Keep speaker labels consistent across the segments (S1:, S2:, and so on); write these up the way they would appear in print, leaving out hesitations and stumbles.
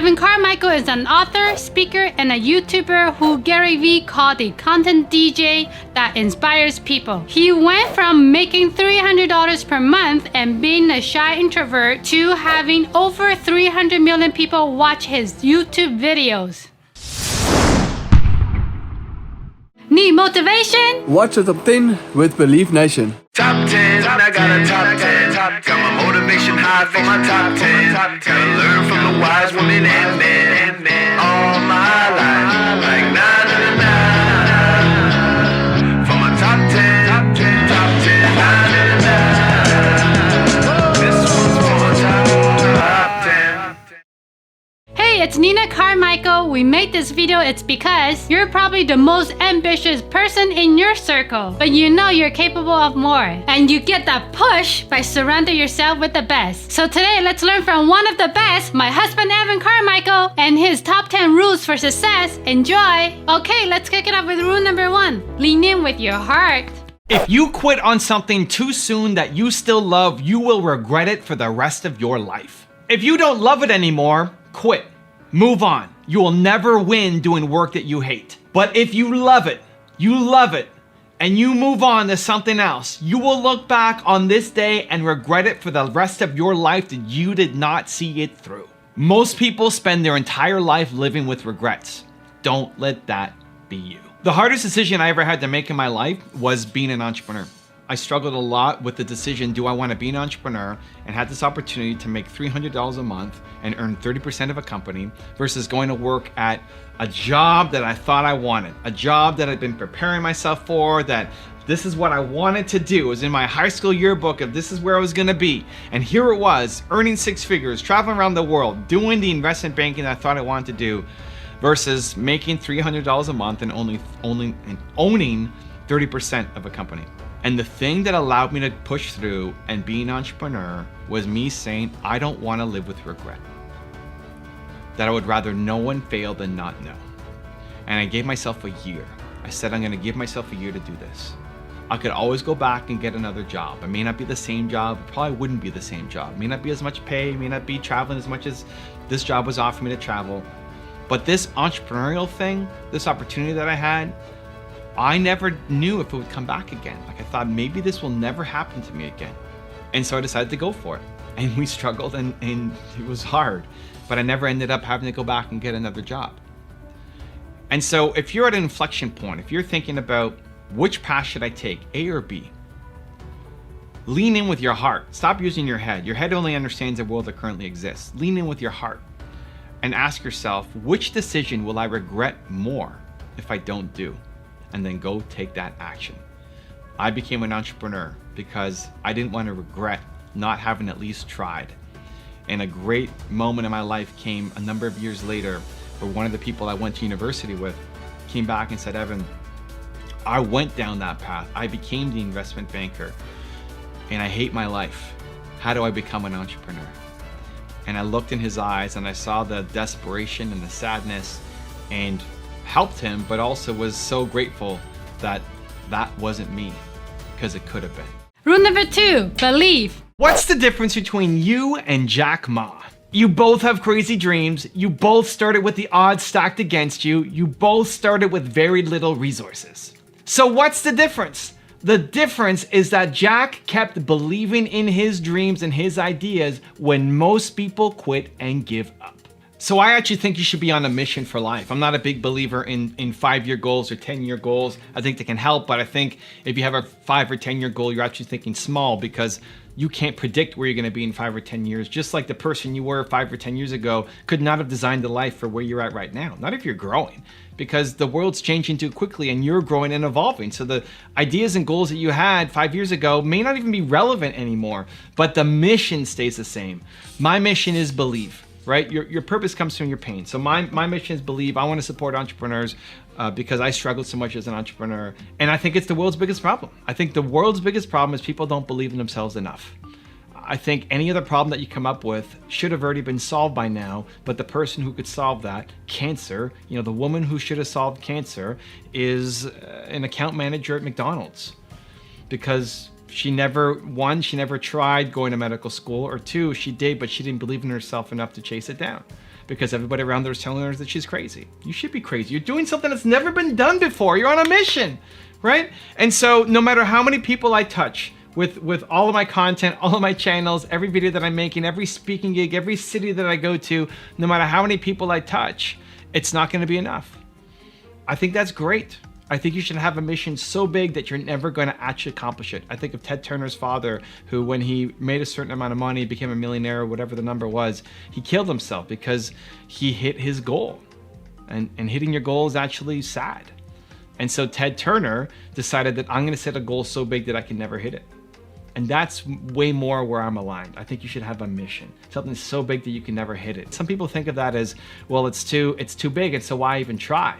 S1: Evan Carmichael is an author, speaker, and a YouTuber who Gary Vee called a content DJ that inspires people. He went from making $300 per month and being a shy introvert to having over 300 million people watch his YouTube videos. Need motivation?
S2: Watch the top 10 with Believe Nation.
S3: Top 10, I got a top 10. Got my motivation high for my top 10. Gotta learn from the wise women and men. All my life, like na na na na. For my top 10, top 10, na na na na. This one's for my top 10.
S1: Hey, it's Nina Carmichael. We made this video, it's because you're probably the most ambitious person in your circle, but you know you're capable of more, and you get that push by surrounding yourself with the best. So today, let's learn from one of the best, my husband Evan Carmichael, and his top 10 rules for success. Enjoy! Okay, let's kick it off with rule number 1. Lean in with your heart.
S4: If you quit on something too soon that you still love, you will regret it for the rest of your life. If you don't love it anymore, quit. Move on. You will never win doing work that you hate. But if you love it, and you move on to something else, you will look back on this day and regret it for the rest of your life that you did not see it through. Most people spend their entire life living with regrets. Don't let that be you. The hardest decision I ever had to make in my life was being an entrepreneur. I struggled a lot with the decision, do I want to be an entrepreneur, and had this opportunity to make $300 a month and earn 30% of a company versus going to work at a job that I thought I wanted, a job that I'd been preparing myself for, that this is what I wanted to do. It was in my high school yearbook of this is where I was going to be. And here it was, earning 6 figures, traveling around the world, doing the investment banking that I thought I wanted to do versus making $300 a month and owning 30% of a company. And the thing that allowed me to push through and be an entrepreneur was me saying, I don't want to live with regret. That I would rather know one fail than not know. And I gave myself a year. I said, I'm going to give myself a year to do this. I could always go back and get another job. It may not be the same job. It probably wouldn't be the same job. It may not be as much pay. It may not be traveling as much as this job was offering me to travel. But this entrepreneurial thing, this opportunity that I had, I never knew if it would come back again. Like I thought maybe this will never happen to me again. And so I decided to go for it. And we struggled and it was hard, but I never ended up having to go back and get another job. And so if you're at an inflection point, if you're thinking about which path should I take, A or B, lean in with your heart. Stop using your head. Your head only understands the world that currently exists. Lean in with your heart and ask yourself, which decision will I regret more if I don't do? And then go take that action. I became an entrepreneur because I didn't want to regret not having at least tried. And a great moment in my life came a number of years later where one of the people I went to university with came back and said, Evan, I went down that path. I became the investment banker and I hate my life. How do I become an entrepreneur? And I looked in his eyes and I saw the desperation and the sadness and helped him, but also was so grateful that that wasn't me, because it could have been.
S1: Rule number 2, believe.
S4: What's the difference between you and Jack Ma? You both have crazy dreams. You both started with the odds stacked against you. You both started with very little resources. So what's the difference? The difference is that Jack kept believing in his dreams and his ideas when most people quit and give up. So I actually think you should be on a mission for life. I'm not a big believer in 5-year goals or 10-year goals. I think they can help, but I think if you have a 5 or 10-year goal, you're actually thinking small because you can't predict where you're gonna be in 5 or 10 years. Just like the person you were 5 or 10 years ago could not have designed a life for where you're at right now. Not if you're growing, because the world's changing too quickly and you're growing and evolving. So the ideas and goals that you had 5 years ago may not even be relevant anymore, but the mission stays the same. My mission is believe. Right? Your purpose comes from your pain. So my mission is believe. I want to support entrepreneurs because I struggled so much as an entrepreneur. And I think it's the world's biggest problem. I think the world's biggest problem is people don't believe in themselves enough. I think any other problem that you come up with should have already been solved by now, but the person who could solve that, cancer, the woman who should have solved cancer is an account manager at McDonald's because she never tried going to medical school, or 2, she did, but she didn't believe in herself enough to chase it down. because everybody around there is telling her that she's crazy. You should be crazy. You're doing something that's never been done before. You're on a mission, right? And so no matter how many people I touch with all of my content, all of my channels, every video that I'm making, every speaking gig, every city that I go to, no matter how many people I touch, it's not going to be enough. I think that's great. I think you should have a mission so big that you're never going to actually accomplish it. I think of Ted Turner's father, who when he made a certain amount of money, became a millionaire, or whatever the number was, he killed himself because he hit his goal. And hitting your goal is actually sad. And so Ted Turner decided that I'm going to set a goal so big that I can never hit it. And that's way more where I'm aligned. I think you should have a mission, something so big that you can never hit it. Some people think of that as, well, it's too big, and so why even try?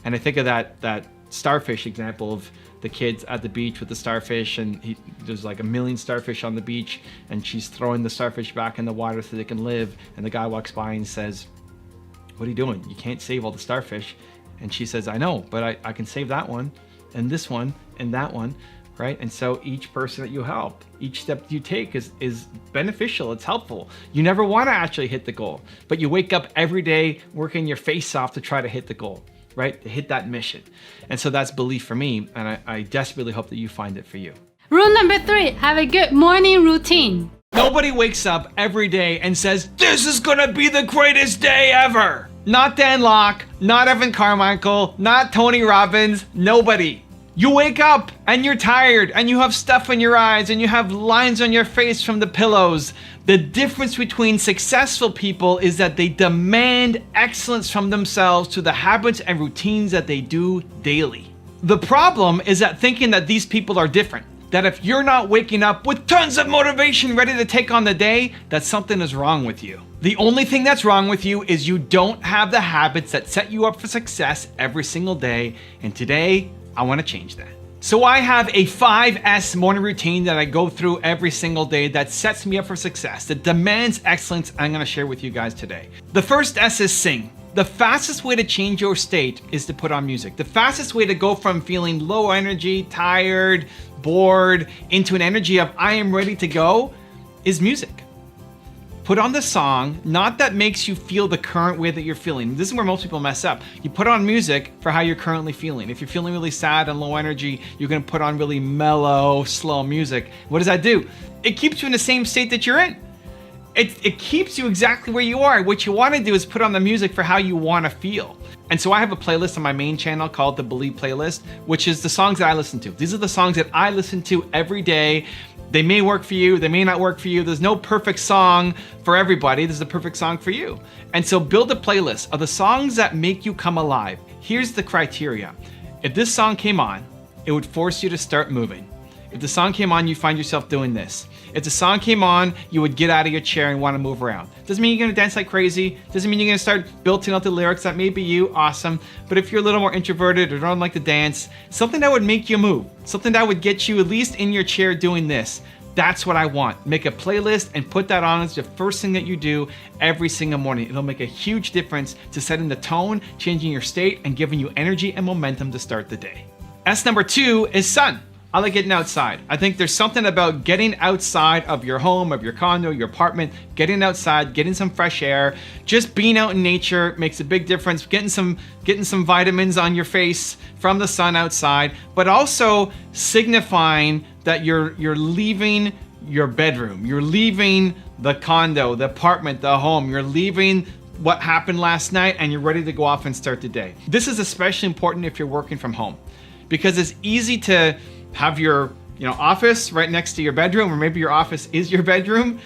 S4: And I think of that starfish example of the kids at the beach with the starfish, and there's like 1 million starfish on the beach, and she's throwing the starfish back in the water so they can live. And the guy walks by and says, "What are you doing? You can't save all the starfish." And she says, "I know, but I can save that one, and this one, and that one." Right? And so each person that you help, each step you take is beneficial, it's helpful. You never want to actually hit the goal, but you wake up every day working your face off to try to hit the goal, right? To hit that mission. And so that's belief for me, and I desperately hope that you find it for you.
S1: Rule number 3, have a good morning routine.
S4: Nobody wakes up every day and says, "This is gonna be the greatest day ever." Not Dan Locke, not Evan Carmichael, not Tony Robbins, nobody. You wake up and you're tired and you have stuff in your eyes and you have lines on your face from the pillows. The difference between successful people is that they demand excellence from themselves through the habits and routines that they do daily. The problem is that thinking that these people are different, that if you're not waking up with tons of motivation ready to take on the day, that something is wrong with you. The only thing that's wrong with you is you don't have the habits that set you up for success every single day, and today, I want to change that. So I have a 5S morning routine that I go through every single day that sets me up for success, that demands excellence. I'm going to share with you guys today. The first S is sing. The fastest way to change your state is to put on music. The fastest way to go from feeling low energy, tired, bored, into an energy of I am ready to go is music. Put on the song, not that makes you feel the current way that you're feeling. This is where most people mess up. You put on music for how you're currently feeling. If you're feeling really sad and low energy, you're gonna put on really mellow, slow music. What does that do? It keeps you in the same state that you're in. It keeps you exactly where you are. What you wanna do is put on the music for how you wanna feel. And so I have a playlist on my main channel called the Believe playlist, which is the songs that I listen to. These are the songs that I listen to every day. They may work for you, they may not work for you. There's no perfect song for everybody. There's a perfect song for you. And so build a playlist of the songs that make you come alive. Here's the criteria. If this song came on, it would force you to start moving. If the song came on, you find yourself doing this. If the song came on, you would get out of your chair and want to move around. Doesn't mean you're gonna dance like crazy. Doesn't mean you're gonna start belting out the lyrics. That may be you, awesome. But if you're a little more introverted or don't like to dance, something that would make you move, something that would get you at least in your chair doing this. That's what I want. Make a playlist and put that on as the first thing that you do every single morning. It'll make a huge difference to setting the tone, changing your state, and giving you energy and momentum to start the day. S number 2 is sun. I like getting outside. I think there's something about getting outside of your home, of your condo, your apartment, getting outside, getting some fresh air, just being out in nature makes a big difference. Getting some vitamins on your face from the sun outside, but also signifying that you're leaving your bedroom, you're leaving the condo, the apartment, the home, you're leaving what happened last night, and you're ready to go off and start the day. This is especially important if you're working from home, because it's easy to have your office right next to your bedroom, or maybe your office is your bedroom,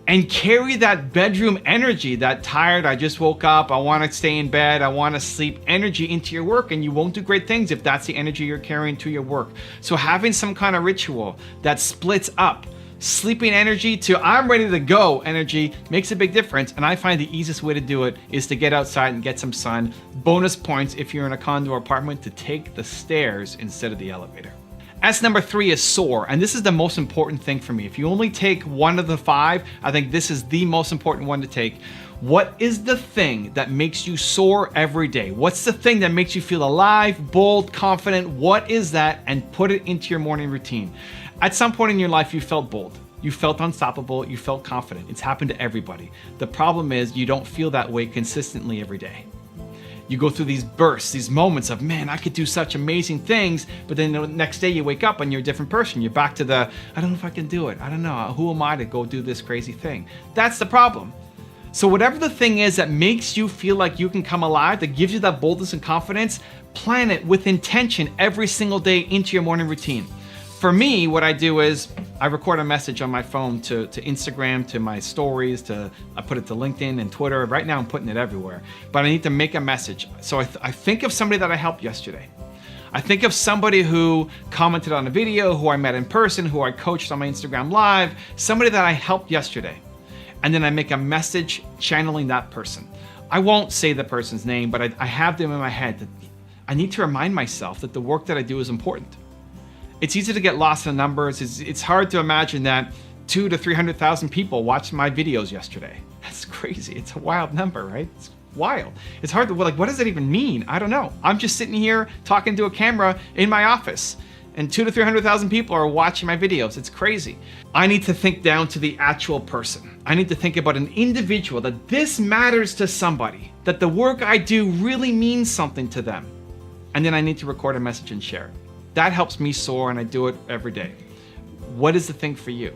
S4: and carry that bedroom energy, that tired, I just woke up, I want to stay in bed, I want to sleep energy into your work, and you won't do great things if that's the energy you're carrying to your work. So having some kind of ritual that splits up sleeping energy to I'm ready to go energy makes a big difference, and I find the easiest way to do it is to get outside and get some sun. Bonus points if you're in a condo or apartment to take the stairs instead of the elevator. S number 3 is soar, and this is the most important thing for me. If you only take one of the 5, I think this is the most important one to take. What is the thing that makes you soar every day? What's the thing that makes you feel alive, bold, confident? What is that? And put it into your morning routine. At some point in your life, you felt bold. You felt unstoppable, you felt confident. It's happened to everybody. The problem is you don't feel that way consistently every day. You go through these bursts, these moments of, man, I could do such amazing things, but then the next day you wake up and you're a different person. You're back to the, I don't know if I can do it. I don't know. Who am I to go do this crazy thing? That's the problem. So whatever the thing is that makes you feel like you can come alive, that gives you that boldness and confidence, plan it with intention every single day into your morning routine. For me, what I do is I record a message on my phone to Instagram, to my stories, I put it to LinkedIn and Twitter. Right now I'm putting it everywhere, but I need to make a message. So I think of somebody that I helped yesterday. I think of somebody who commented on a video, who I met in person, who I coached on my Instagram Live, somebody that I helped yesterday. And then I make a message channeling that person. I won't say the person's name, but I have them in my head that I need to remind myself that the work that I do is important. It's easy to get lost in the numbers. It's hard to imagine that 200,000 to 300,000 people watched my videos yesterday. That's crazy. It's a wild number, right? It's wild. It's hard to, like, what does it even mean? I don't know. I'm just sitting here talking to a camera in my office, and 200,000 to 300,000 people are watching my videos. It's crazy. I need to think down to the actual person. I need to think about an individual, that this matters to somebody, that the work I do really means something to them. And then I need to record a message and share it. That helps me soar, and I do it every day. What is the thing for you?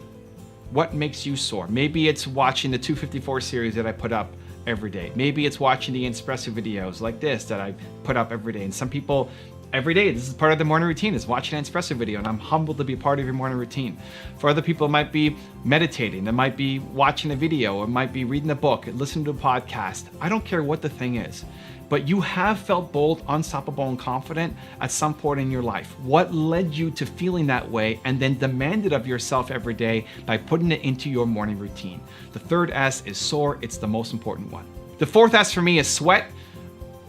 S4: What makes you soar? Maybe it's watching the 254 series that I put up every day. Maybe it's watching the espresso videos like this that I put up every day. And some people, every day, this is part of the morning routine, is watching an espresso video, and I'm humbled to be part of your morning routine. For other people, it might be meditating, it might be watching a video, it might be reading a book, listening to a podcast. I don't care what the thing is. But you have felt bold, unstoppable, and confident at some point in your life. What led you to feeling that way, and then demand it of yourself every day by putting it into your morning routine? The third S is soar. It's the most important one. The fourth S for me is sweat.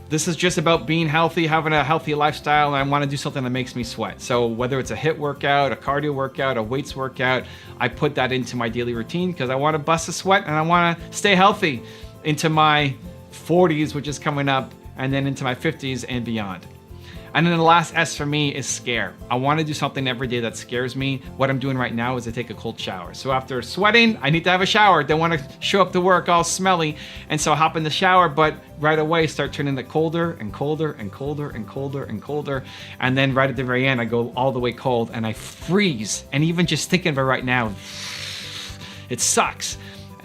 S4: This is just about being healthy, having a healthy lifestyle, and I want to do something that makes me sweat. So whether it's a HIIT workout, a cardio workout, a weights workout, I put that into my daily routine because I want to bust a sweat and I want to stay healthy into my 40s, which is coming up, and then into my 50s and beyond. And then the last S for me is scare. I want to do something every day that scares me. What I'm doing right now is I take a cold shower. So after sweating, I need to have a shower. Don't want to show up to work all smelly. And so I hop in the shower, but right away start turning it colder and colder and colder and colder and colder. And then right at the very end, I go all the way cold and I freeze. And even just thinking of it right now, it sucks,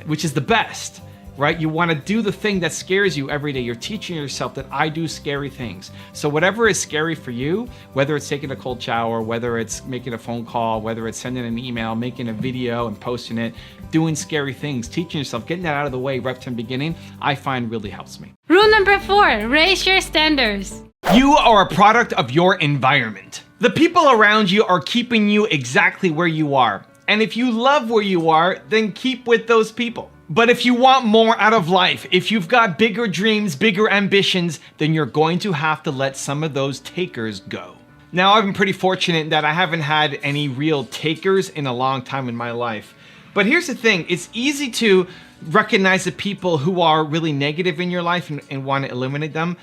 S4: which is the best. Right? You want to do the thing that scares you every day. You're teaching yourself that I do scary things. So whatever is scary for you, whether it's taking a cold shower, whether it's making a phone call, whether it's sending an email, making a video and posting it, doing scary things, teaching yourself, getting that out of the way right from the beginning, I find really helps me.
S1: Rule number 4, raise your standards.
S4: You are a product of your environment. The people around you are keeping you exactly where you are. And if you love where you are, then keep with those people. But if you want more out of life, if you've got bigger dreams, bigger ambitions, then you're going to have to let some of those takers go. Now, I've been pretty fortunate that I haven't had any real takers in a long time in my life. But here's the thing, it's easy to recognize the people who are really negative in your life and want to eliminate them.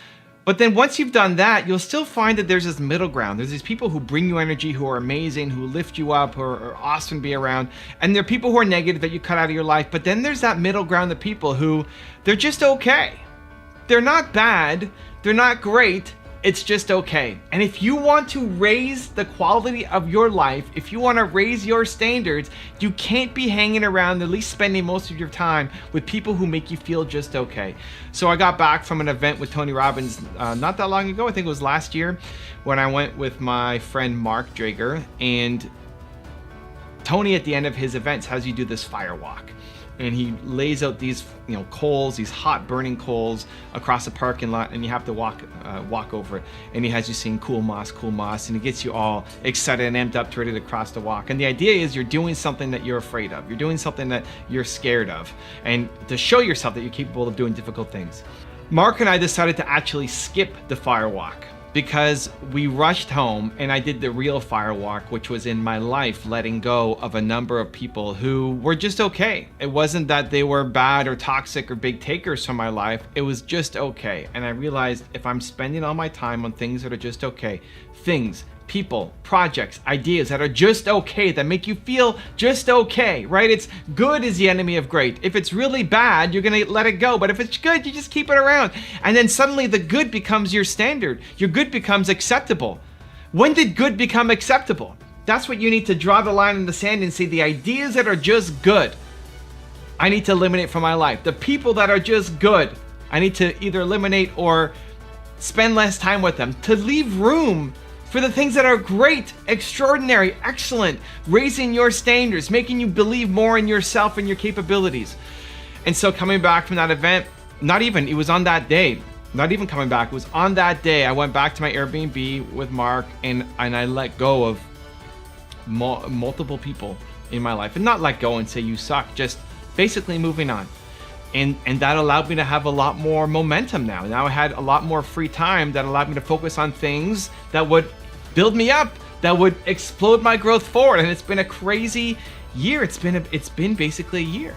S4: But then once you've done that, you'll still find that there's this middle ground. There's these people who bring you energy, who are amazing, who lift you up, who are awesome to be around. And there are people who are negative that you cut out of your life. But then there's that middle ground of people who, they're just okay. They're not bad. They're not great. It's just okay. And if you want to raise the quality of your life, if you want to raise your standards, you can't be hanging around, at least spending most of your time with people who make you feel just okay. So I got back from an event with Tony Robbins not that long ago. I think it was last year when I went with my friend Mark Drager, and Tony at the end of his events has you do this fire walk. And he lays out these, coals, these hot burning coals across a parking lot, and you have to walk over it. And he has you sing cool moss, and he gets you all excited and amped up to ready to cross the walk. And the idea is you're doing something that you're afraid of. You're doing something that you're scared of, and to show yourself that you're capable of doing difficult things. Mark and I decided to actually skip the fire walk because we rushed home, and I did the real fire walk, which was in my life letting go of a number of people who were just okay. It wasn't that they were bad or toxic or big takers from my life. It was just okay. And I realized if I'm spending all my time on things that are just okay, things, people, projects, ideas that are just okay, that make you feel just okay, right? It's good is the enemy of great. If it's really bad, you're gonna let it go. But if it's good, you just keep it around. And then suddenly the good becomes your standard. Your good becomes acceptable. When did good become acceptable? That's what you need to draw the line in the sand and say the ideas that are just good, I need to eliminate from my life. The people that are just good, I need to either eliminate or spend less time with them, to leave room for the things that are great, extraordinary, excellent, raising your standards, making you believe more in yourself and your capabilities. And so coming back from that event, it was on that day, not even coming back, it was on that day, I went back to my Airbnb with Mark and I let go of multiple people in my life. And not let go and say you suck, just basically moving on. And that allowed me to have a lot more momentum now. Now I had a lot more free time that allowed me to focus on things that would build me up, that would explode my growth forward. And it's been a crazy year. It's been basically a year.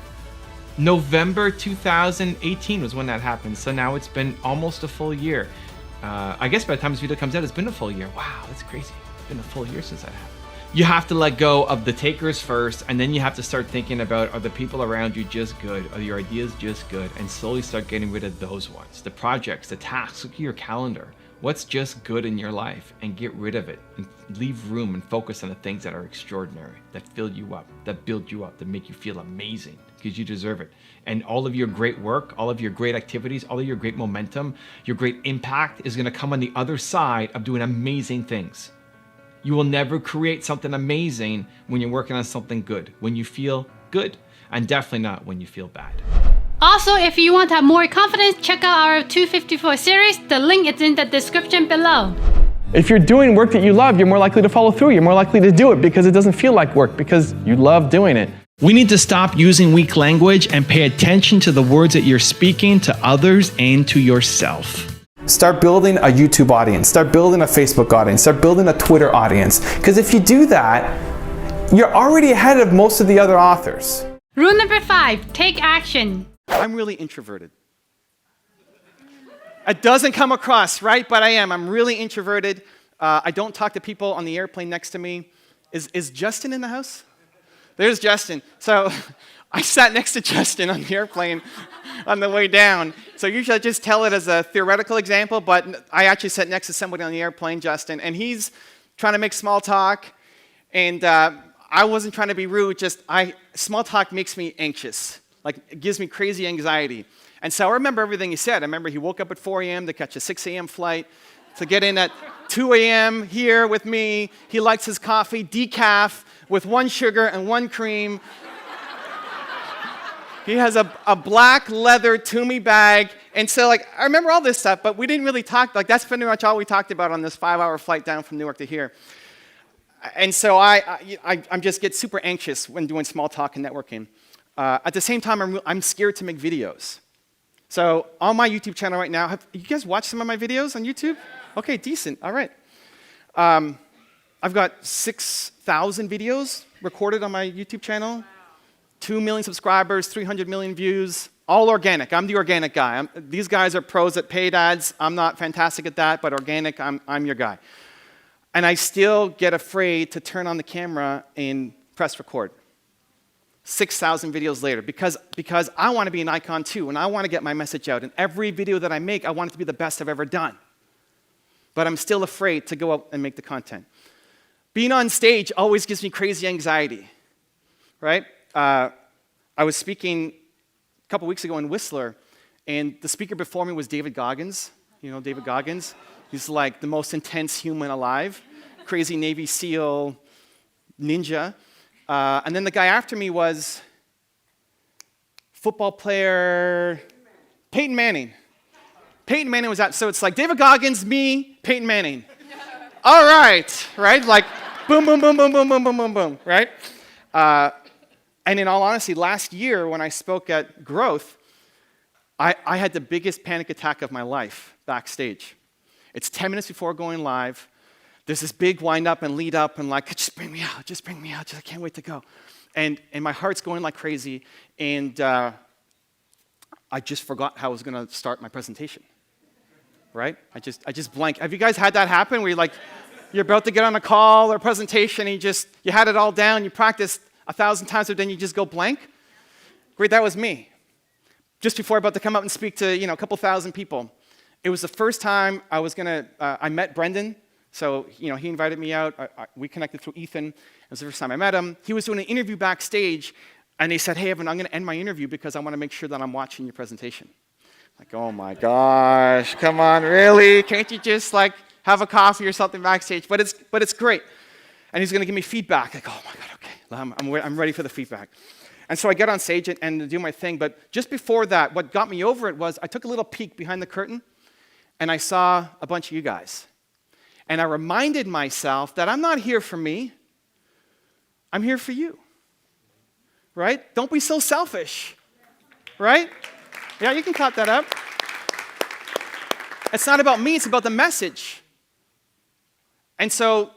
S4: November 2018 was when that happened. So now it's been almost a full year. I guess by the time this video comes out, it's been a full year. Wow, that's crazy. It's been a full year since that happened. You have to let go of the takers first, and then you have to start thinking about, are the people around you just good? Are your ideas just good? And slowly start getting rid of those ones. The projects, the tasks, look at your calendar. What's just good in your life? And get rid of it. And leave room and focus on the things that are extraordinary, that fill you up, that build you up, that make you feel amazing, because you deserve it. And all of your great work, all of your great activities, all of your great momentum, your great impact is gonna come on the other side of doing amazing things. You will never create something amazing when you're working on something good, when you feel good, and definitely not when you feel bad.
S1: Also, if you want to have more confidence, check out our 254 series. The link is in the description below.
S5: If you're doing work that you love, you're more likely to follow through. You're more likely to do it because it doesn't feel like work, because you love doing it.
S4: We need to stop using weak language and pay attention to the words that you're speaking to others and to yourself.
S6: Start building a YouTube audience, start building a Facebook audience, start building a Twitter audience. Because if you do that, you're already ahead of most of the other authors.
S1: Rule number 5, take action.
S7: I'm really introverted. It doesn't come across, right? But I am. I'm really introverted. I don't talk to people on the airplane next to me. Is Justin in the house? There's Justin. So I sat next to Justin on the airplane on the way down. So usually I just tell it as a theoretical example, but I actually sat next to somebody on the airplane, Justin, and he's trying to make small talk, and I wasn't trying to be rude, just small talk makes me anxious. Like, it gives me crazy anxiety. And so I remember everything he said. I remember he woke up at 4 a.m. to catch a 6 a.m. flight, to get in at 2 a.m. here with me. He likes his coffee decaf with 1 sugar and 1 cream. He has a black leather Toomey bag. And so, like, I remember all this stuff, but we didn't really talk. Like, that's pretty much all we talked about on this 5-hour flight down from Newark to here. And so I just get super anxious when doing small talk and networking. At the same time, I'm scared to make videos. So on my YouTube channel right now, have you guys watched some of my videos on YouTube? Okay, decent. All right. I've got 6,000 videos recorded on my YouTube channel. 2 million subscribers, 300 million views, all organic. I'm the organic guy. These guys are pros at paid ads. I'm not fantastic at that, but organic, I'm your guy. And I still get afraid to turn on the camera and press record. 6,000 videos later, because I want to be an icon too, and I want to get my message out. And every video that I make, I want it to be the best I've ever done. But I'm still afraid to go out and make the content. Being on stage always gives me crazy anxiety, right? I was speaking a couple weeks ago in Whistler, and the speaker before me was David Goggins. You know David Goggins? He's like the most intense human alive, crazy Navy SEAL ninja. And then the guy after me was football player Peyton Manning. Peyton Manning was out, so it's like David Goggins, me, Peyton Manning. All right, like boom, boom, boom, boom, boom, boom, boom, boom, boom, right? And in all honesty, last year when I spoke at Growth, I had the biggest panic attack of my life backstage. It's 10 minutes before going live. There's this big wind up and lead up and like, just bring me out, I can't wait to go. And my heart's going like crazy, and I just forgot how I was gonna start my presentation, right? I just blanked. Have you guys had that happen where you're like, You're about to get on a call or a presentation, and you had it all down, you practiced 1,000 times, but then you just go blank. Great, that was me. Just before I'm about to come up and speak to a couple thousand people. It was the first time I met Brendan. So, he invited me out. We connected through Ethan. It was the first time I met him. He was doing an interview backstage, and he said, hey, Evan, I'm going to end my interview because I want to make sure that I'm watching your presentation. Like, oh my gosh, come on, really? Can't you just have a coffee or something backstage? But it's great. And he's going to give me feedback. Like, oh my God, okay, I'm ready for the feedback. And so I get on stage and do my thing. But just before that, what got me over it was I took a little peek behind the curtain, and I saw a bunch of you guys. And I reminded myself that I'm not here for me. I'm here for you. Right? Don't be so selfish. Right? Yeah, you can clap that up. It's not about me, it's about the message. And so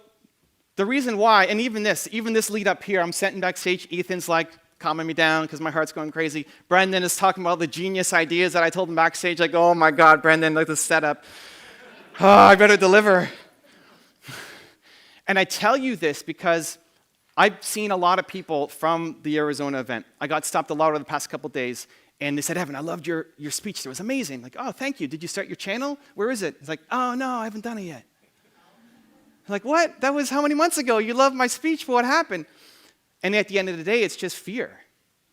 S7: the reason why, and even this lead up here, I'm sitting backstage, Ethan's calming me down because my heart's going crazy. Brendan is talking about the genius ideas that I told him backstage, oh my God, Brendan, look at the setup. Oh, I better deliver. And I tell you this because I've seen a lot of people from the Arizona event. I got stopped a lot over the past couple days, and they said, Evan, I loved your speech. It was amazing. Like, oh, thank you. Did you start your channel? Where is it? It's like, oh, no, I haven't done it yet. I'm like, what? That was how many months ago? You loved my speech, but what happened? And at the end of the day, it's just fear.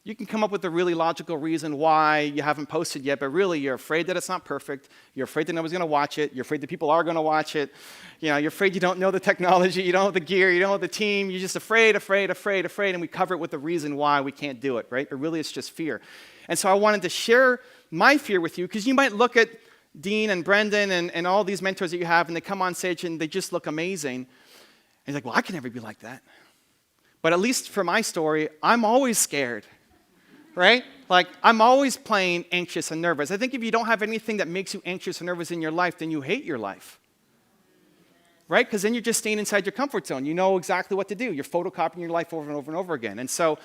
S7: You can come up with a really logical reason why you haven't posted yet, but really you're afraid that it's not perfect. You're afraid that nobody's going to watch it. You're afraid that people are going to watch it. You're afraid you don't know the technology, you don't know the gear, you don't know the team. You're just afraid, and we cover it with the reason why we can't do it, right? But really it's just fear. And so I wanted to share my fear with you because you might look at Dean and Brendan and all these mentors that you have, and they come on stage and they just look amazing. And you're like, well, I can never be like that. But at least for my story, I'm always scared. Right? I'm always playing anxious and nervous. I think if you don't have anything that makes you anxious and nervous in your life, then you hate your life. Right? Because then you're just staying inside your comfort zone. You know exactly what to do. You're photocopying your life over and over and over again. And so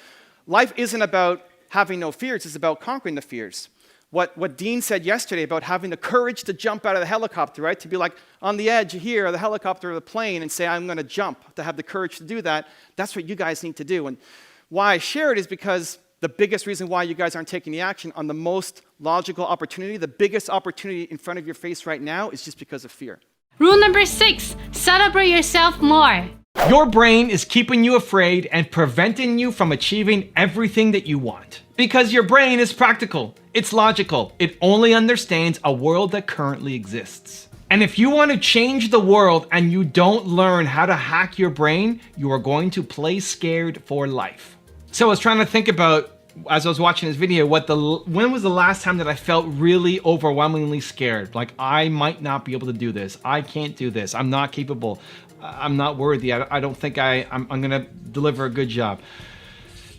S7: life isn't about having no fears. It's about conquering the fears. What Dean said yesterday about having the courage to jump out of the helicopter, right? To be on the edge here of the helicopter or the plane and say, I'm going to jump, to have the courage to do that. That's what you guys need to do. And why I share it is because the biggest reason why you guys aren't taking the action on the most logical opportunity, the biggest opportunity in front of your face right now is just because of fear.
S1: Rule number 6, celebrate yourself more.
S4: Your brain is keeping you afraid and preventing you from achieving everything that you want. Because your brain is practical, it's logical, it only understands a world that currently exists. And if you want to change the world and you don't learn how to hack your brain, you are going to play scared for life. So I was trying to think about, as I was watching this video, when was the last time that I felt really overwhelmingly scared? I might not be able to do this. I can't do this. I'm not capable. I'm not worthy. I don't think I'm going to deliver a good job.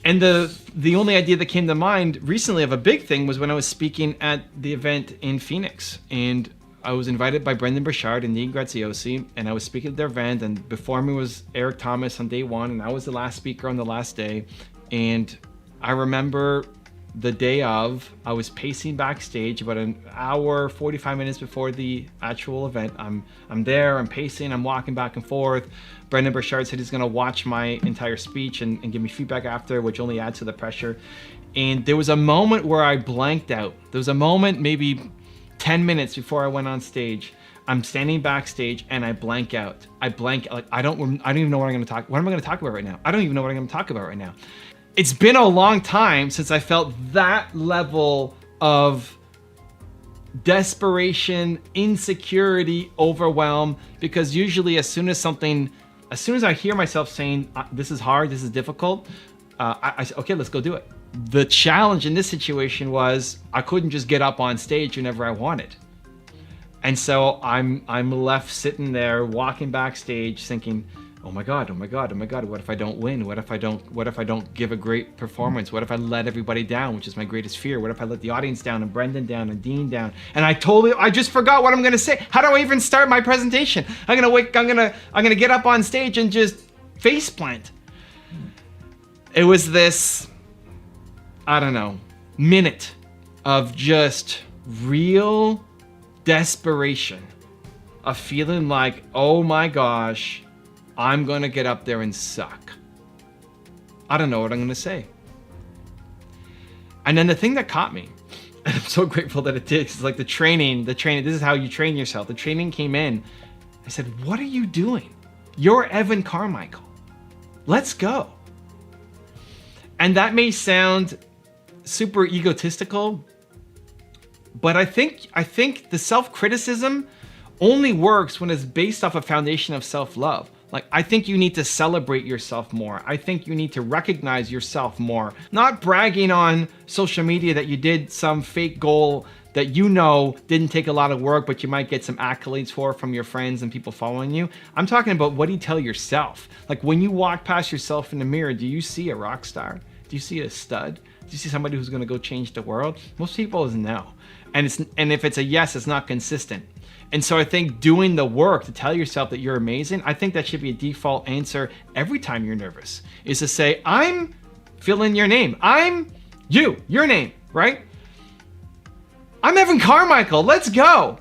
S4: And the only idea that came to mind recently of a big thing was when I was speaking at the event in Phoenix. And I was invited by Brendan Burchard and Dean Graziosi, and I was speaking at their event, and before me was Eric Thomas on day one, and I was the last speaker on the last day. And I remember the day of, I was pacing backstage about an hour, 45 minutes before the actual event. I'm there, I'm pacing, I'm walking back and forth. Brendan Burchard said he's gonna watch my entire speech and give me feedback after, which only adds to the pressure. And there was a moment where I blanked out. There was a moment, maybe 10 minutes before I went on stage. I'm standing backstage and I blank out. I don't even know what I'm gonna talk. What am I gonna talk about right now? I don't even know what I'm gonna talk about right now. It's been a long time since I felt that level of desperation, insecurity, overwhelm, because usually as soon as I hear myself saying, this is hard, this is difficult, okay, let's go do it. The challenge in this situation was I couldn't just get up on stage whenever I wanted. And so I'm left sitting there walking backstage thinking, oh my God, what if I don't win? What if I don't give a great performance? What if I let everybody down, which is my greatest fear? What if I let the audience down and Brendan down and Dean down? And I just forgot what I'm gonna say. How do I even start my presentation? I'm gonna get up on stage and just face plant. It was this, I don't know, minute of just real desperation, of feeling like, oh my gosh, I'm going to get up there and suck. I don't know what I'm going to say. And then the thing that caught me, and I'm so grateful that it did, it's like the training, this is how you train yourself. The training came in. I said, what are you doing? You're Evan Carmichael. Let's go. And that may sound super egotistical, but I think the self-criticism only works when it's based off a foundation of self-love. Like, I think you need to celebrate yourself more. I think you need to recognize yourself more. Not bragging on social media that you did some fake goal that you know didn't take a lot of work, but you might get some accolades for from your friends and people following you. I'm talking about what do you tell yourself? Like, when you walk past yourself in the mirror, do you see a rock star? Do you see a stud? Do you see somebody who's gonna go change the world? Most people is no. And if it's a yes, it's not consistent. And so I think doing the work to tell yourself that you're amazing, I think that should be a default answer every time you're nervous, is to say, I'm, fill in your name. I'm your name, right? I'm Evan Carmichael, let's go.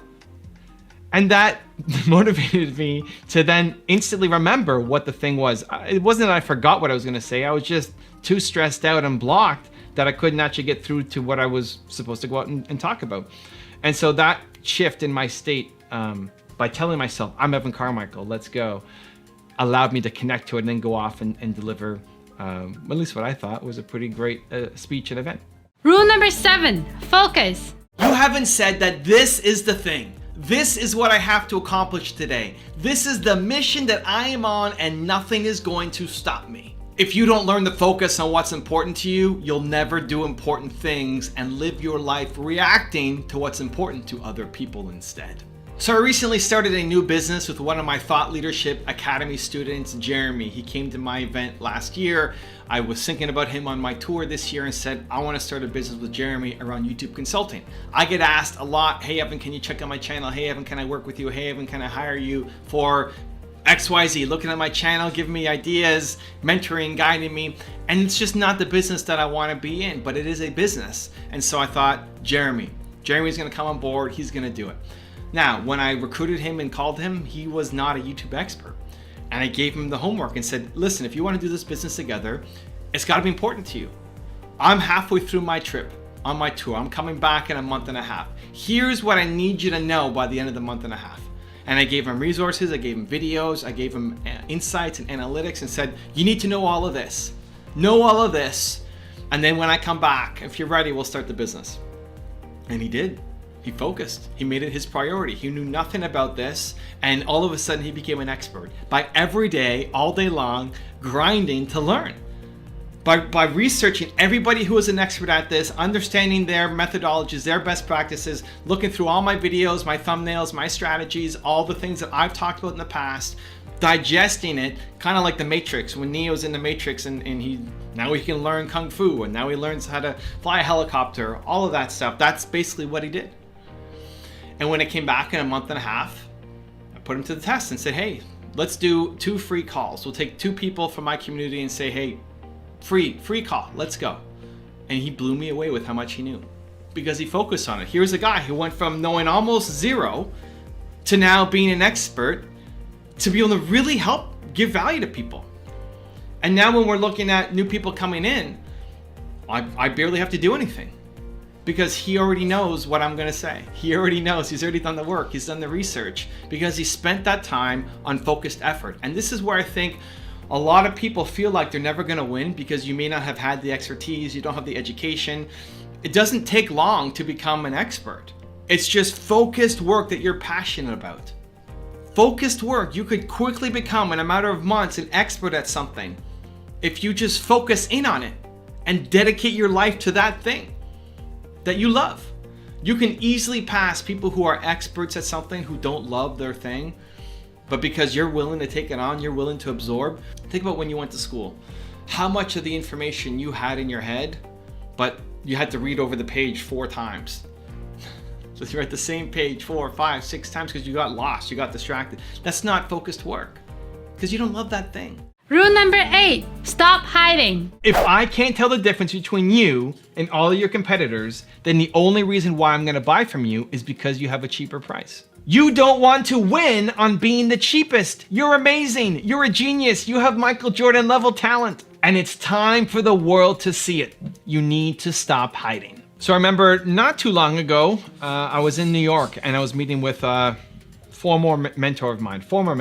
S4: And that motivated me to then instantly remember what the thing was. It wasn't that I forgot what I was gonna say, I was just too stressed out and blocked that I couldn't actually get through to what I was supposed to go out and talk about. And so that shift in my state, by telling myself, I'm Evan Carmichael, let's go, allowed me to connect to it and then go off and deliver, at least what I thought was a pretty great speech and event.
S1: Rule number 7, focus.
S4: You haven't said that this is the thing. This is what I have to accomplish today. This is the mission that I am on and nothing is going to stop me. If you don't learn to focus on what's important to you, you'll never do important things and live your life reacting to what's important to other people instead. So I recently started a new business with one of my Thought Leadership Academy students, Jeremy. He came to my event last year. I was thinking about him on my tour this year and said, I want to start a business with Jeremy around YouTube consulting. I get asked a lot, hey Evan, can you check out my channel? Hey Evan, can I work with you? Hey Evan, can I hire you for XYZ? Looking at my channel, giving me ideas, mentoring, guiding me. And it's just not the business that I want to be in, but it is a business. And so I thought, Jeremy's going to come on board. He's going to do it. Now, when I recruited him and called him, he was not a YouTube expert. And I gave him the homework and said, listen, if you want to do this business together, it's got to be important to you. I'm halfway through my trip on my tour. I'm coming back in a month and a half. Here's what I need you to know by the end of the month and a half. And I gave him resources, I gave him videos, I gave him insights and analytics and said, you need to know all of this. Know all of this. And then when I come back, if you're ready, we'll start the business. And he did. He focused. He made it his priority. He knew nothing about this. And all of a sudden he became an expert by every day, all day long, grinding to learn. By researching everybody who is an expert at this, understanding their methodologies, their best practices, looking through all my videos, my thumbnails, my strategies, all the things that I've talked about in the past, digesting it, kind of like the Matrix, when Neo's in the Matrix and now he can learn Kung Fu and now he learns how to fly a helicopter, all of that stuff. That's basically what he did. And when it came back in a month and a half, I put him to the test and said, hey, let's do 2 free calls. We'll take 2 people from my community and say, hey, free call, let's go. And he blew me away with how much he knew because he focused on it. Here's a guy who went from knowing almost zero to now being an expert to be able to really help give value to people. And now when we're looking at new people coming in, I barely have to do anything because he already knows what I'm gonna say. He already knows, he's already done the work, he's done the research because he spent that time on focused effort. And this is where I think a lot of people feel like they're never gonna win because you may not have had the expertise, you don't have the education. It doesn't take long to become an expert. It's just focused work that you're passionate about. Focused work, you could quickly become in a matter of months an expert at something if you just focus in on it and dedicate your life to that thing that you love. You can easily pass people who are experts at something who don't love their thing. But because you're willing to take it on, you're willing to absorb. Think about when you went to school. How much of the information you had in your head, but you had to read over the page 4 times. So you're at the same page 4, 5, 6 times because you got lost, you got distracted. That's not focused work because you don't love that thing.
S1: Rule number 8, stop hiding.
S4: If I can't tell the difference between you and all of your competitors, then the only reason why I'm gonna buy from you is because you have a cheaper price. You don't want to win on being the cheapest. You're amazing. You're a genius. You have Michael Jordan level talent. And it's time for the world to see it. You need to stop hiding. So I remember not too long ago, I was in New York and I was meeting with former mentor of mine. Wow,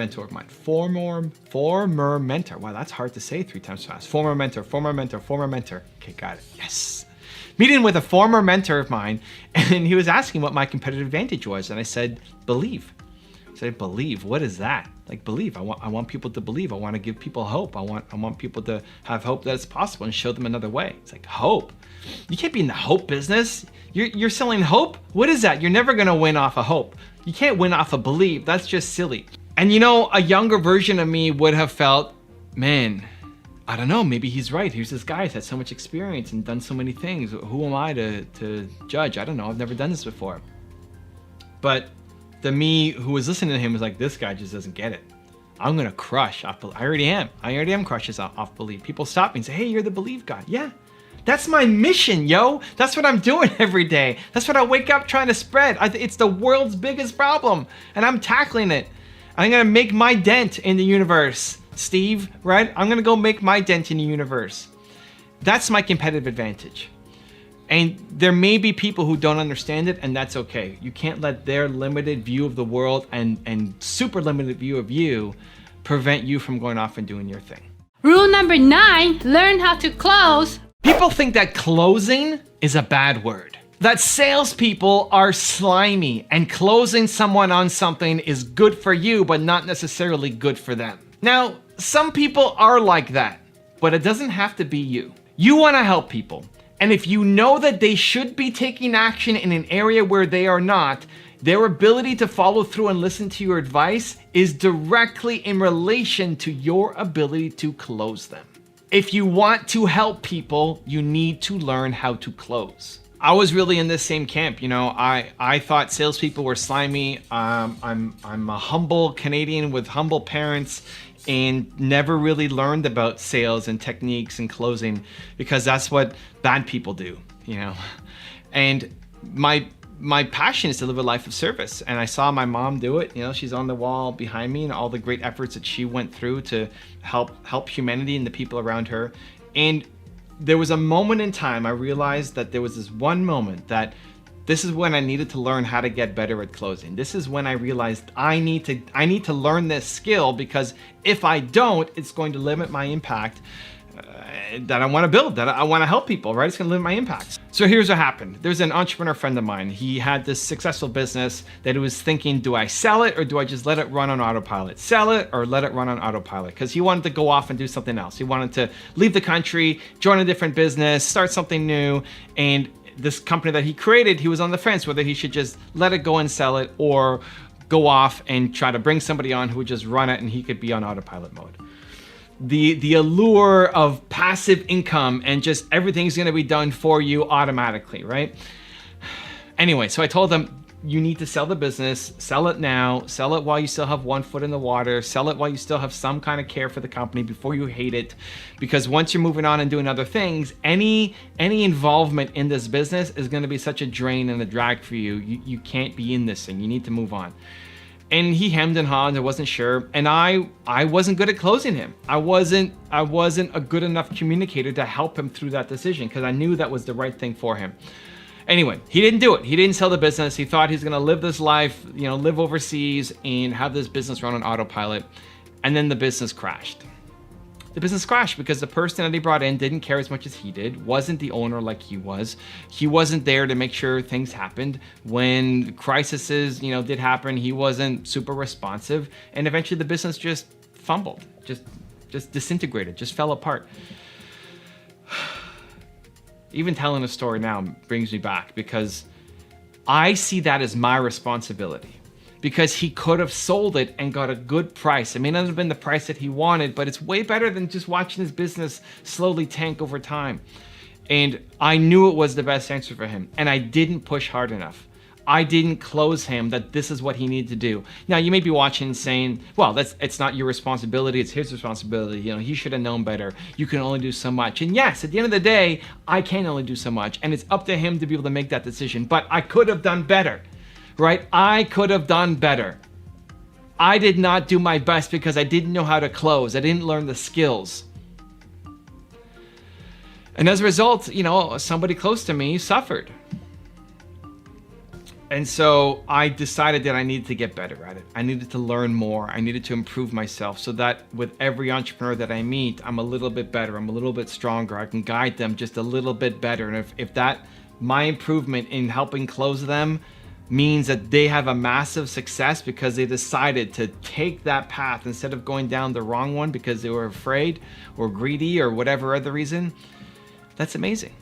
S4: that's hard to say 3 times fast. Former mentor. Okay, got it. Yes. Meeting with a former mentor of mine, and he was asking what my competitive advantage was, and I said, believe. I said, believe, what is that? Like, believe, I want people to believe. I want to give people hope. I want people to have hope that it's possible and show them another way. It's like, hope? You can't be in the hope business. You're selling hope? What is that? You're never gonna win off of hope. You can't win off of believe. That's just silly. And you know, a younger version of me would have felt, man, I don't know, maybe he's right. Here's this guy who's had so much experience and done so many things. Who am I to judge? I don't know, I've never done this before. But the me who was listening to him was like, this guy just doesn't get it. I'm gonna crush off belief. I already am crushes off belief. People stop me and say, hey, you're the believe guy. Yeah, that's my mission, yo. That's what I'm doing every day. That's what I wake up trying to spread. It's the world's biggest problem and I'm tackling it. I'm gonna make my dent in the universe. Steve, right? I'm gonna go make my dent in the universe. That's my competitive advantage. And there may be people who don't understand it, and that's okay. You can't let their limited view of the world and super limited view of you prevent you from going off and doing your thing.
S1: Rule number 9, learn how to close.
S4: People think that closing is a bad word. That salespeople are slimy and closing someone on something is good for you, but not necessarily good for them. Now, some people are like that, but it doesn't have to be you. You want to help people. And if you know that they should be taking action in an area where they are not, their ability to follow through and listen to your advice is directly in relation to your ability to close them. If you want to help people, you need to learn how to close. I was really in this same camp. You know, I thought salespeople were slimy. I'm a humble Canadian with humble parents and never really learned about sales and techniques and closing because that's what bad people do, you know. And my passion is to live a life of service. And I saw my mom do it. You know, she's on the wall behind me and all the great efforts that she went through to help humanity and the people around her. And there was a moment in time I realized that there was this one moment that this is when I needed to learn how to get better at closing. This is when I realized I need to learn this skill because if I don't, it's going to limit my impact that I want to build, that I want to help people, right? It's going to limit my impact. So here's what happened. There's an entrepreneur friend of mine. He had this successful business that he was thinking, do I sell it or do I just let it run on autopilot? Sell it or let it run on autopilot? Because he wanted to go off and do something else. He wanted to leave the country, join a different business, start something new. And this company that he created, he was on the fence whether he should just let it go and sell it or go off and try to bring somebody on who would just run it and he could be on autopilot mode. The allure of passive income and just everything's gonna be done for you automatically, right? Anyway, so I told him, you need to sell the business, sell it now, sell it while you still have one foot in the water, sell it while you still have some kind of care for the company before you hate it. Because once you're moving on and doing other things, any involvement in this business is gonna be such a drain and a drag for you. You can't be in this thing, you need to move on. And he hemmed and hawed, I wasn't sure. And I wasn't good at closing him. I wasn't a good enough communicator to help him through that decision because I knew that was the right thing for him. Anyway, he didn't do it. He didn't sell the business. He thought he's gonna live this life, you know, live overseas and have this business run on autopilot. And then the business crashed. The business crashed because the person that he brought in didn't care as much as he did, wasn't the owner like he was. He wasn't there to make sure things happened. When crises, you know, did happen, he wasn't super responsive. And eventually the business just fumbled, just disintegrated, just fell apart. Even telling a story now brings me back because I see that as my responsibility. Because he could have sold it and got a good price. It may not have been the price that he wanted, but it's way better than just watching his business slowly tank over time. And I knew it was the best answer for him. And I didn't push hard enough. I didn't close him that this is what he needed to do. Now you may be watching and saying, well, it's not your responsibility, it's his responsibility. You know, he should have known better. You can only do so much. And yes, at the end of the day, I can only do so much. And it's up to him to be able to make that decision. But I could have done better. right? I could have done better. I did not do my best because I didn't know how to close. I didn't learn the skills. And as a result, you know, somebody close to me suffered. And so I decided that I needed to get better at it. I needed to learn more. I needed to improve myself so that with every entrepreneur that I meet, I'm a little bit better. I'm a little bit stronger. I can guide them just a little bit better. And if that, my improvement in helping close them means that they have a massive success because they decided to take that path instead of going down the wrong one because they were afraid or greedy or whatever other reason, that's amazing.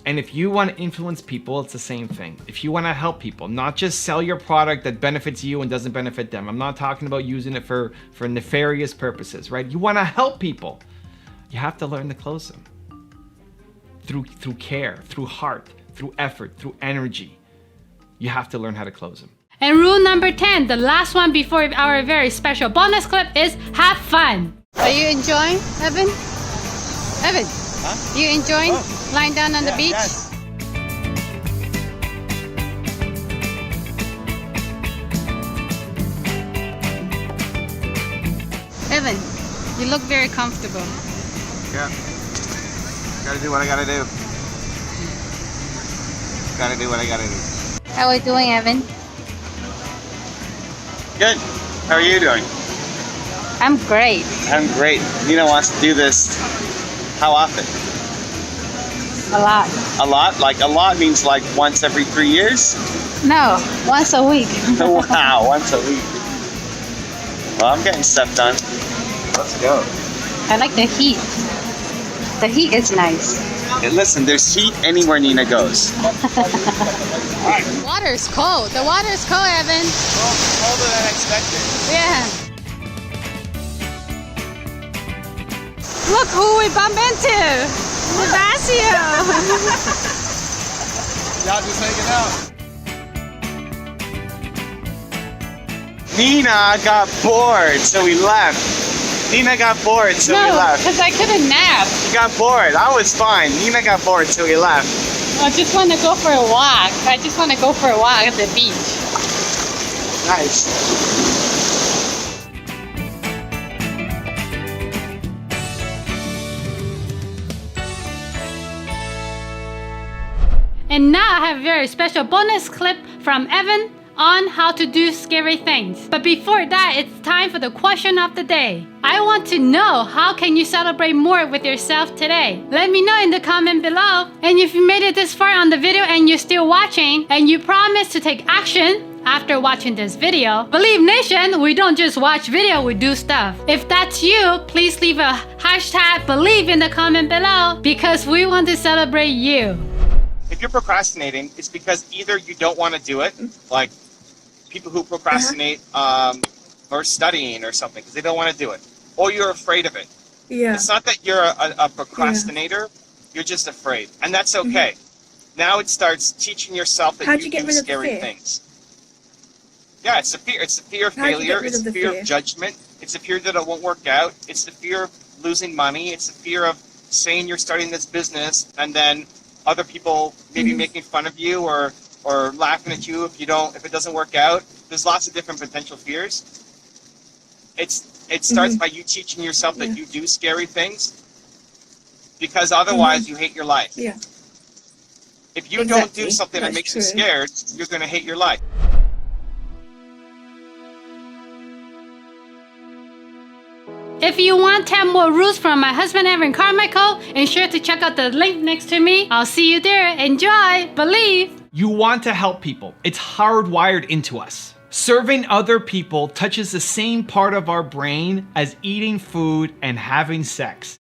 S4: And if you want to influence people, it's the same thing. If you want to help people, not just sell your product that benefits you and doesn't benefit them. I'm not talking about using it for nefarious purposes, right? You want to help people. You have to learn to close them. Through care, through heart, through effort, through energy. You have to learn how to close them.
S1: And rule number 10, the last one before our very special bonus clip, is have fun. Are you enjoying, Evan? Evan, you enjoying lying down on the beach?
S7: Yes.
S1: Evan, you look very comfortable.
S7: Yeah. Gotta do what I gotta do. Gotta do what I gotta do.
S1: How are you doing, Evan?
S7: Good. How are you doing?
S1: I'm great.
S7: I'm great. Nina wants to do this. How often?
S1: A lot.
S7: A lot? Like a lot means like once every 3 years?
S1: No, once a week.
S7: Wow, once a week. Well, I'm getting stuff done. Let's go.
S1: I like the heat. The heat is nice.
S7: Hey, listen, there's heat anywhere Nina goes.
S1: Water's cold. The water's cold, Evan.
S7: Colder than expected.
S1: Yeah. Look who we bump into. Sebastian.
S7: Y'all just hanging out. Nina got bored, so we left. Nina got bored, so we left.
S1: because I couldn't nap.
S7: You got bored. I was fine. Nina got bored, so we left.
S1: I just want to go for a walk. I just want to go for a walk at the beach.
S7: Nice.
S1: And now I have a very special bonus clip from Evan on how to do scary things. But before that, it's time for the question of the day. I want to know, how can you celebrate more with yourself today? Let me know in the comment below. And if you made it this far on the video and you're still watching and you promise to take action after watching this video, Believe Nation, we don't just watch video, we do stuff. If that's you, please leave a hashtag Believe in the comment below because we want to celebrate you.
S7: If you're procrastinating, it's because either you don't want to do it, like people who procrastinate or studying or something because they don't want to do it, or you're afraid of it.
S8: Yeah.
S7: It's not that you're a procrastinator, you're just afraid, and that's okay. Now it starts teaching yourself that
S8: How'd
S7: you
S8: you get
S7: do
S8: rid of
S7: scary
S8: fear?
S7: things. Yeah, it's the fear. It's the fear of
S8: How'd you get
S7: failure.
S8: rid
S7: It's
S8: of
S7: the
S8: the
S7: fear
S8: fear?
S7: of judgment. It's the fear that it won't work out. It's the fear of losing money. It's the fear of saying you're starting this business and then other people maybe making fun of you or laughing at you if it doesn't work out. There's lots of different potential fears. It starts by you teaching yourself that you do scary things because otherwise you hate your life.
S8: Yeah.
S7: If you don't do
S8: Exactly.
S7: something that
S8: That's
S7: makes you
S8: true.
S7: scared, you're going to hate your life.
S1: If you want 10 more rules from my husband Evan Carmichael, ensure to check out the link next to me. I'll see you there. Enjoy, believe.
S4: You want to help people. It's hardwired into us. Serving other people touches the same part of our brain as eating food and having sex.